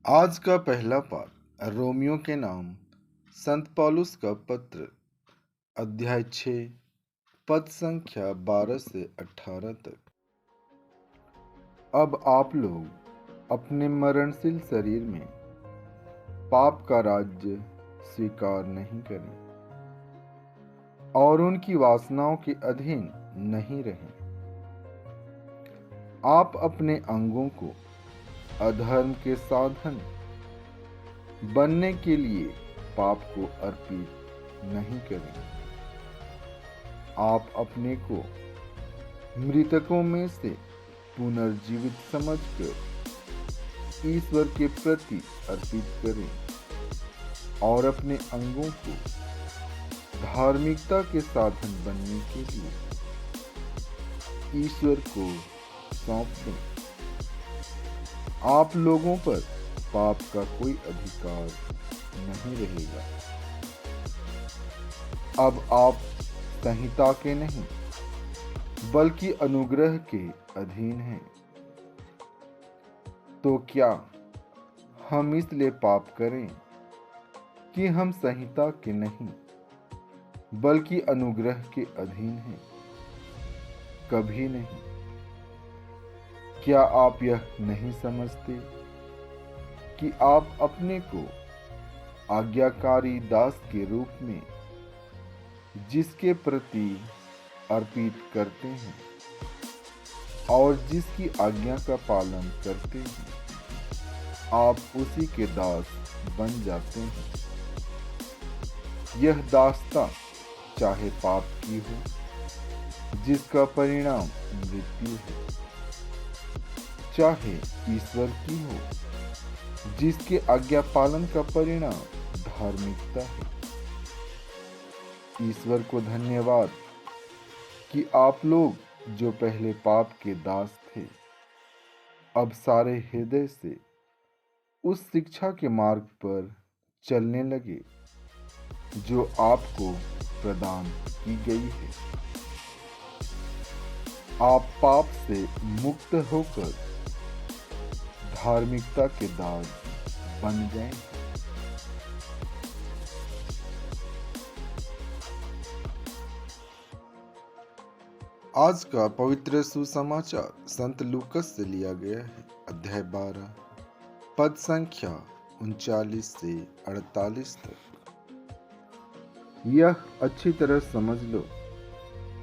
आज का पहला पाठ रोमियो के नाम संत पौलुस का पत्र अध्याय 6 पद संख्या 12 से 18 तक। अब आप लोग अपने मरणशील शरीर में पाप का राज्य स्वीकार नहीं करें और उनकी वासनाओं के अधीन नहीं रहें। आप अपने अंगों को अधर्म के साधन बनने के लिए पाप को अर्पित नहीं करें। आप अपने को मृतकों में से पुनर्जीवित समझकर ईश्वर के प्रति अर्पित करें और अपने अंगों को धार्मिकता के साधन बनने के लिए ईश्वर को सौंप दें। आप लोगों पर पाप का कोई अधिकार नहीं रहेगा। अब आप संहिता के नहीं बल्कि अनुग्रह के अधीन हैं। तो क्या हम इसलिए पाप करें कि हम संहिता के नहीं बल्कि अनुग्रह के अधीन हैं? कभी नहीं। क्या आप यह नहीं समझते कि आप अपने को आज्ञाकारी दास के रूप में जिसके प्रति अर्पित करते हैं और जिसकी आज्ञा का पालन करते हैं, आप उसी के दास बन जाते हैं। यह दासता चाहे पाप की हो जिसका परिणाम मृत्यु है, चाहे ईश्वर की हो जिसके आज्ञा पालन का परिणाम धार्मिकता है। ईश्वर को धन्यवाद कि आप लोग जो पहले पाप के दास थे, अब सारे हृदय से उस शिक्षा के मार्ग पर चलने लगे जो आपको प्रदान की गई है। आप पाप से मुक्त होकर धार्मिकता के दास बन गए। आज का पवित्र सुसमाचार संत लूकस से लिया गया है। अध्याय 12 पद संख्या 39 से 48 तक। यह अच्छी तरह समझ लो,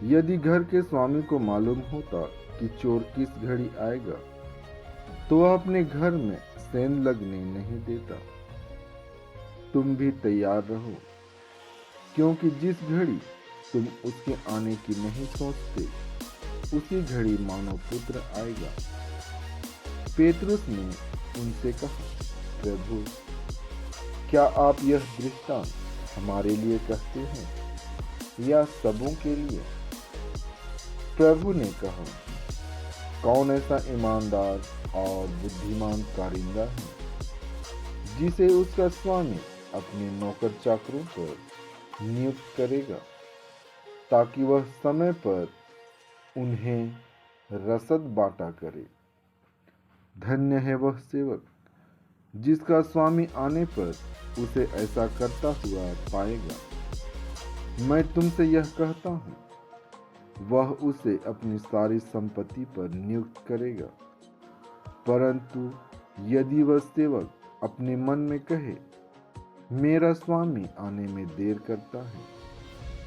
यदि घर के स्वामी को मालूम होता कि चोर किस घड़ी आएगा तो वह अपने घर में सेंध लगने नहीं देता। तुम भी तैयार रहो, क्योंकि जिस घड़ी तुम उसके आने की नहीं सोचते उसी घड़ी मानव पुत्र आएगा। पेतरुस ने उनसे कहा, प्रभु, क्या आप यह दृष्टांत हमारे लिए कहते हैं या सबों के लिए? प्रभु ने कहा, कौन ऐसा ईमानदार और बुद्धिमान कारिंदा है जिसे उसका स्वामी अपने नौकर चाकरों पर नियुक्त करेगा ताकि वह समय पर उन्हें रसद बांटा करे। धन्य है वह सेवक जिसका स्वामी आने पर उसे ऐसा करता हुआ पाएगा। मैं तुमसे यह कहता हूँ, वह उसे अपनी सारी संपत्ति पर नियुक्त करेगा। परंतु यदि वह सेवक अपने मन में कहे, मेरा स्वामी आने में देर करता है,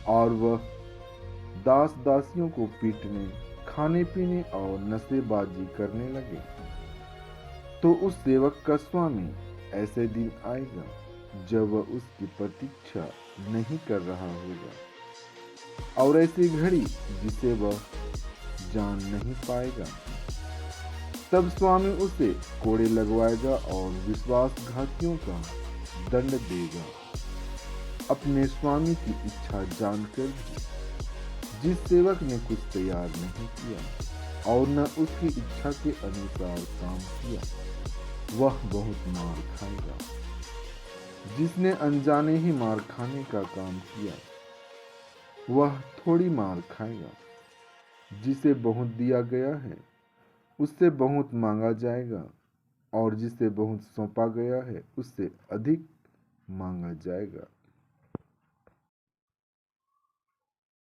और वह दास दासियों को पीटने, खाने पीने और नशेबाजी करने लगे, तो उस सेवक का स्वामी ऐसे दिन आएगा जब वह उसकी प्रतीक्षा नहीं कर रहा होगा और ऐसी घड़ी जिसे वह जान नहीं पाएगा। तब स्वामी उसे कोड़े लगवाएगा और विश्वासघातियों का दंड देगा। अपने स्वामी की इच्छा जानकर भी जिस सेवक ने कुछ तैयार नहीं किया और न उसकी इच्छा के अनुसार काम किया, वह बहुत मार खाएगा। जिसने अनजाने ही मार खाने का काम किया, वह थोड़ी मार खाएगा। जिसे बहुत दिया गया है उससे बहुत मांगा जाएगा, और जिसे बहुत सौंपा गया है उससे अधिक मांगा जाएगा।